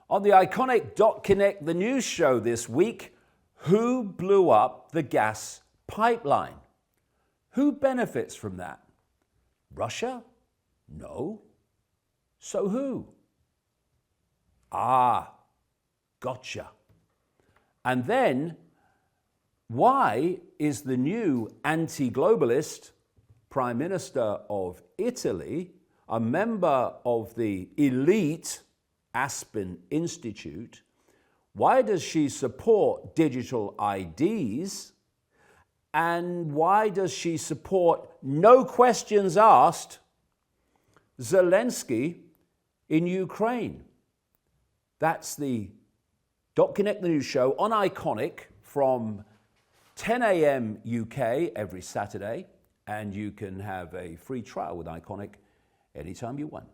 On the Ickonic Connect, the news show this week, who blew up the gas pipeline? Who benefits from that? Russia? No. So who? Gotcha. And then, why is the new anti-globalist Prime Minister of Italy, a member of the elite Aspen Institute, why does she support digital IDs? And why does she support, no questions asked, Zelensky in Ukraine? That's the .Connect the News Show on Ickonic from 10 a.m. UK every Saturday. And you can have a free trial with Ickonic anytime you want.